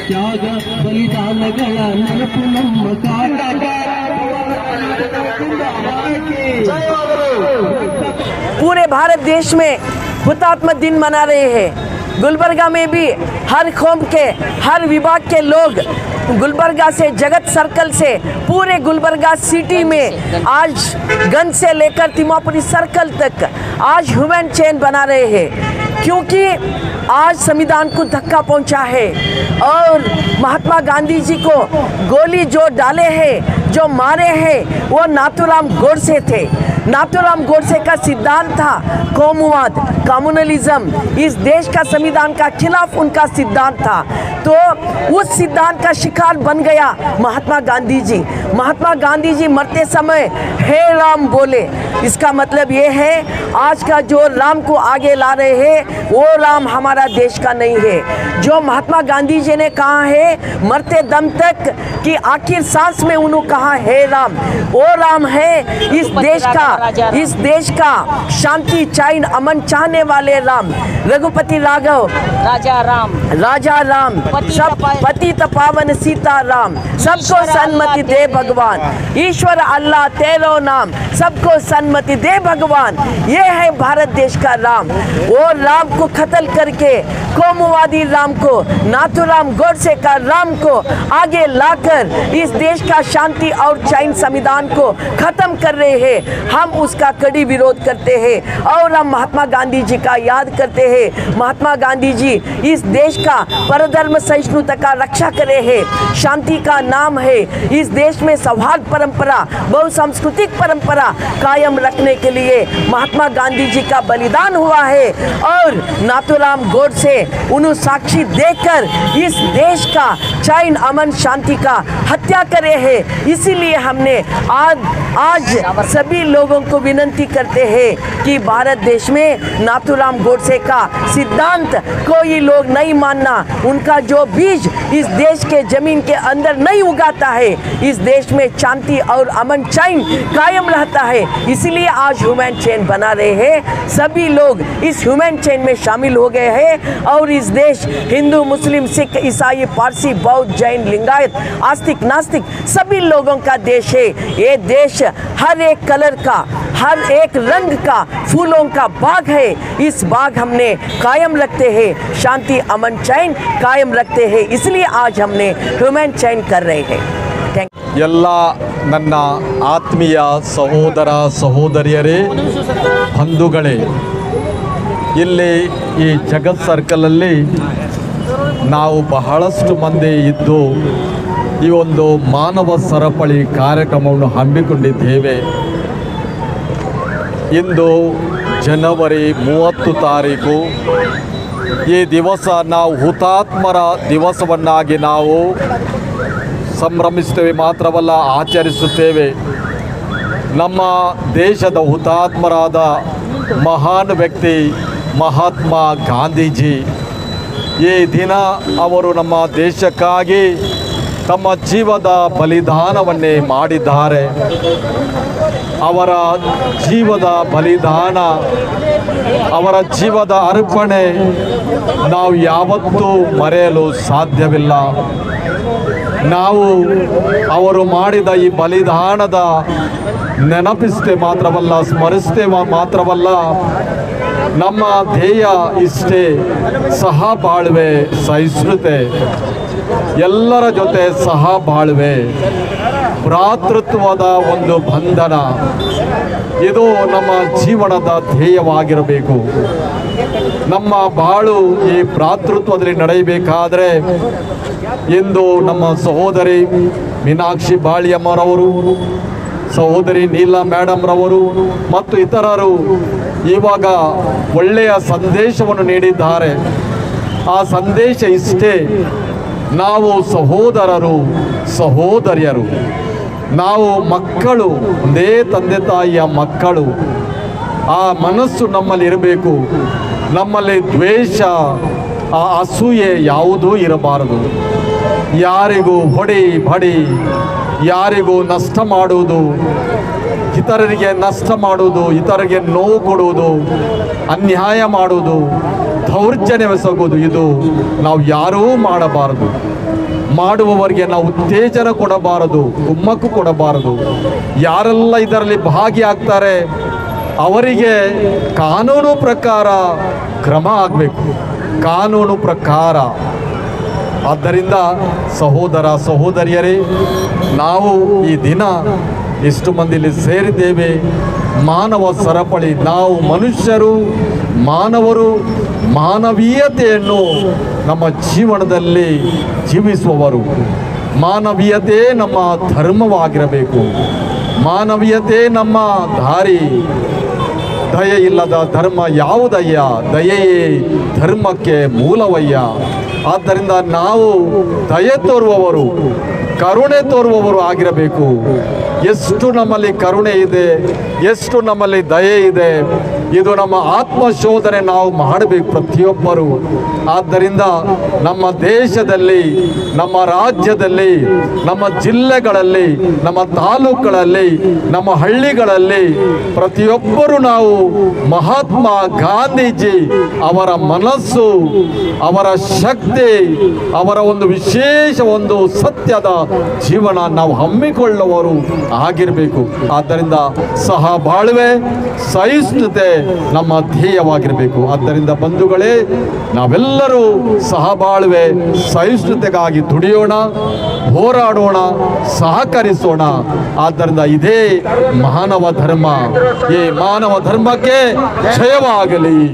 ತ್ಯಾಗ ಬಲಿದಾನಗಳ ನೆನಪು ನಮ್ಮ पूरे भारत देश में हुतात्मा दिन मना रहे हैं। गुलबर्गा में भी हर कौम के हर विभाग के लोग गुलबर्गा से जगत सर्कल से पूरे गुलबर्गा सिटी में आज गंज से लेकर तिमापुरी सर्कल तक आज ह्यूमन चेन बना रहे हैं, क्योंकि आज संविधान को धक्का पहुंचा है और महात्मा गांधी जी को गोली जो डाले हैं, जो मारे हैं, वो नाथूराम गोडसे थे। नाथूराम गोडसे का सिद्धांत था कौमवाद, कम्युनलिज्म, इस देश का संविधान का खिलाफ उनका सिद्धांत था। तो उस सिद्धांत का शिकार बन गया महात्मा गांधी जी। महात्मा गांधी जी मरते समय हे राम बोले। इसका मतलब ये है आज का जो राम को आगे ला रहे हैं वो राम हमारा देश का नहीं है। जो महात्मा गांधी जी ने कहा है मरते दम तक कि आखिर सांस में उन्होंने कहा हे राम, वो राम है इस देश का शांति चैन अमन चाहने वाले राम, रघुपति राघव राजा राम सब पतित पावन सीता राम, सबको सन्मति दे भगवान, ईश्वर अल्लाह तेरो नाम, सबको सन्मति दे भगवान। ये है भारत देश का राम। वो राम को कत्ल करके कौमवादी राम को, नाथूराम गोडसे का राम को आगे लाकर इस देश का शांति और चैन संविधान को खत्म कर रहे हैं। हम उसका कड़ी विरोध करते हैं और हम महात्मा गांधी जी का याद करते हैं। महात्मा गांधी जी इस देश का परधर्म सहिष्णुता का रक्षा करे हैं। शांति का नाम है। इस देश में सौहार्द परंपरा, बहुसांस्कृतिक परंपरा कायम रखने के लिए महात्मा गांधी जी का बलिदान हुआ है और नाथूराम गोडसे उन्हें साक्षी देकर इस देश का चैन अमन शांति का हत्या करे हैं। इसीलिए हमने आज सभी लोगों को विनती करते हैं कि भारत देश में नाथूराम गोडसे का सिद्धांत कोई लोग नहीं मानना, उनका जो बीज इस देश के जमीन के अंदर नहीं उगाता है, इस देश में शांति और अमन चैन कायम रहता है। इसीलिए आज ह्यूमन चेन बना रहे हैं। सभी लोग इस ह्यूमन चेन में शामिल हो गए हैं और इस देश हिंदू, मुस्लिम, सिख, ईसाई, पारसी, बौद्ध, जैन, लिंगायत, आस्तिक, नास्तिक सभी लोगों का देश है। ये देश हर एक कलर का, हर एक रंग का फूलों का बाग है। इस बाग हमने कायम रखते हैं, शांति अमन चैन कायम रखते हैं। इसलिए आज हमने ह्यूमन चैन कर रहे हैं। ಎಲ್ಲ ನನ್ನ ಆತ್ಮೀಯ ಸಹೋದರ ಸಹೋದರಿಯರೇ, ಬಂಧುಗಳೇ, ಇಲ್ಲಿ ಈ ಜಗತ್ ಸರ್ಕಲಲ್ಲಿ ನಾವು ಬಹಳಷ್ಟು ಮಂದಿ ಇದ್ದು ಈ ಒಂದು ಮಾನವ ಸರಪಳಿ ಕಾರ್ಯಕ್ರಮವನ್ನು ಹಮ್ಮಿಕೊಂಡಿದ್ದೇವೆ. ಇಂದು ಜನವರಿ 30 ತಾರೀಕು ಈ ದಿವಸ ನಾವು ಹುತಾತ್ಮರ ದಿವಸವನ್ನಾಗಿ ನಾವು ಸಂಭ್ರಮಿಸುತ್ತೇವೆ, ಮಾತ್ರವಲ್ಲ ಆಚರಿಸುತ್ತೇವೆ. ನಮ್ಮ ದೇಶದ ಹುತಾತ್ಮರಾದ ಮಹಾನ್ ವ್ಯಕ್ತಿ ಮಹಾತ್ಮ ಗಾಂಧೀಜಿ ಈ ದಿನ ಅವರು ನಮ್ಮ ದೇಶಕ್ಕಾಗಿ ತಮ್ಮ ಜೀವದ ಬಲಿದಾನವನ್ನೇ ಮಾಡಿದ್ದಾರೆ. ಅವರ ಜೀವದ ಬಲಿದಾನ, ಅವರ ಜೀವದ ಅರ್ಪಣೆ ನಾವು ಯಾವತ್ತೂ ಮರೆಯಲು ಸಾಧ್ಯವಿಲ್ಲ. ನಾವು ಅವರು ಮಾಡಿದ ಈ ಬಲಿದಾನದ ನೆನಪಿಸ್ತೇ ಮಾತ್ರವಲ್ಲ, ಸ್ಮರಿಸ್ತೇ ಮಾತ್ರವಲ್ಲ, ನಮ್ಮ ಧ್ಯೇಯ ಇಷ್ಟೇ, ಸಹ ಬಾಳ್ವೆ, ಸಹಿಷ್ಣುತೆ, ಎಲ್ಲರ ಜೊತೆ ಸಹ ಬಾಳ್ವೆ, ಭ್ರಾತೃತ್ವದ ಒಂದು ಬಂಧನ, ಇದು ನಮ್ಮ ಜೀವನದ ಧ್ಯೇಯವಾಗಿರಬೇಕು. ನಮ್ಮ ಬಾಳು ಈ ಭ್ರಾತೃತ್ವದಲ್ಲಿ ನಡೆಯಬೇಕಾದರೆ ಇಂದು ನಮ್ಮ ಸಹೋದರಿ ಮೀನಾಕ್ಷಿ ಬಾಳಿಯಮ್ಮರವರು, ಸಹೋದರಿ ನೀಲಾ ಮೇಡಮ್ ರವರು ಮತ್ತು ಇತರರು ಇವಾಗ ಒಳ್ಳೆಯ ಸಂದೇಶವನ್ನು ನೀಡಿದ್ದಾರೆ. ಆ ಸಂದೇಶ ಇಷ್ಟೇ, ನಾವು ಸಹೋದರರು, ಸಹೋದರಿಯರು, ನಾವು ಮಕ್ಕಳು, ಒಂದೇ ತಂದೆ ತಾಯಿಯ ಮಕ್ಕಳು. ಆ ಮನಸ್ಸು ನಮ್ಮಲ್ಲಿ ಇರಬೇಕು. ನಮ್ಮಲ್ಲಿ ದ್ವೇಷ, ಆ ಅಸೂಯೆ ಯಾವುದೂ ಇರಬಾರದು. ಯಾರಿಗೂ ಹೊಡಿ ಬಡಿ, ಯಾರಿಗೂ ನಷ್ಟ ಮಾಡುವುದು, ಇತರರಿಗೆ ನಷ್ಟ ಮಾಡುವುದು, ಇತರರಿಗೆ ನೋವು ಕೊಡುವುದು, ಅನ್ಯಾಯ ಮಾಡುವುದು, ದೌರ್ಜನ್ಯವೆಸಗುವುದು, ಇದು ನಾವು ಯಾರೂ ಮಾಡಬಾರದು. ಮಾಡುವವರಿಗೆ ನಾವು ಉತ್ತೇಜನ ಕೊಡಬಾರದು, ಕುಮ್ಮಕ್ಕು ಕೊಡಬಾರದು. ಯಾರೆಲ್ಲ ಇದರಲ್ಲಿ ಭಾಗಿಯಾಗ್ತಾರೆ ಅವರಿಗೆ ಕಾನೂನು ಪ್ರಕಾರ ಕ್ರಮ ಆಗಬೇಕು, ಕಾನೂನು ಪ್ರಕಾರ. ಆದ್ದರಿಂದ ಸಹೋದರ ಸಹೋದರಿಯರೇ, ನಾವು ಈ ದಿನ ಎಷ್ಟು ಮಂದಿ ಇಲ್ಲಿ ಸೇರಿದ್ದೇವೆ, ಮಾನವ ಸರಪಳಿ, ನಾವು ಮನುಷ್ಯರು, ಮಾನವರು, ಮಾನವೀಯತೆಯನ್ನು ನಮ್ಮ ಜೀವನದಲ್ಲಿ ಜೀವಿಸುವವರು. ಮಾನವೀಯತೆ ನಮ್ಮ ಧರ್ಮವಾಗಿರಬೇಕು, ಮಾನವೀಯತೆ ನಮ್ಮ ದಾರಿ. ದಯೆ ಇಲ್ಲದ ಧರ್ಮ ಯಾವುದಯ್ಯ, ದಯೆಯೇ ಧರ್ಮಕ್ಕೆ ಮೂಲವಯ್ಯ. ಆದ್ದರಿಂದ ನಾವು ದಯೆ ತೋರುವವರು, ಕರುಣೆ ತೋರುವವರು ಆಗಿರಬೇಕು. ಎಷ್ಟು ನಮ್ಮಲ್ಲಿ ಕರುಣೆ ಇದೆ, ಎಷ್ಟು ನಮ್ಮಲ್ಲಿ ದಯೆ ಇದೆ, ಇದು ನಮ್ಮ ಆತ್ಮಶೋಧನೆ ನಾವು ಮಾಡಬೇಕು ಪ್ರತಿಯೊಬ್ಬರು. ಆದ್ದರಿಂದ ನಮ್ಮ ದೇಶದಲ್ಲಿ, ನಮ್ಮ ರಾಜ್ಯದಲ್ಲಿ, ನಮ್ಮ ಜಿಲ್ಲೆಗಳಲ್ಲಿ, ನಮ್ಮ ತಾಲೂಕುಗಳಲ್ಲಿ, ನಮ್ಮ ಹಳ್ಳಿಗಳಲ್ಲಿ ಪ್ರತಿಯೊಬ್ಬರು ನಾವು ಮಹಾತ್ಮ ಗಾಂಧೀಜಿ ಅವರ ಮನಸ್ಸು, ಅವರ ಶಕ್ತಿ, ಅವರ ಒಂದು ವಿಶೇಷ ಒಂದು ಸತ್ಯದ ಜೀವನ ನಾವು ಹಮ್ಮಿಕೊಳ್ಳುವವರು ಆಗಿರಬೇಕು. ಆದ್ದರಿಂದ ಸಹ ಬಾಳುವೆ, ಸಹಿಷ್ಣುತೆ ನಮ್ಮ ಧ್ಯೇಯವಾಗಿರಬೇಕು. ಆದ್ದರಿಂದ ಬಂಧುಗಳೇ, ನಾವೆಲ್ಲರೂ ಸಹಬಾಳ್ವೆ, ಸಹಿಷ್ಣುತೆಗಾಗಿ ದುಡಿಯೋಣ, ಹೋರಾಡೋಣ, ಸಹಕರಿಸೋಣ. ಆದ್ದರಿಂದ ಇದೇ ಮಾನವ ಧರ್ಮ. ಈ ಮಾನವ ಧರ್ಮಕ್ಕೆ ಜಯವಾಗಲಿ.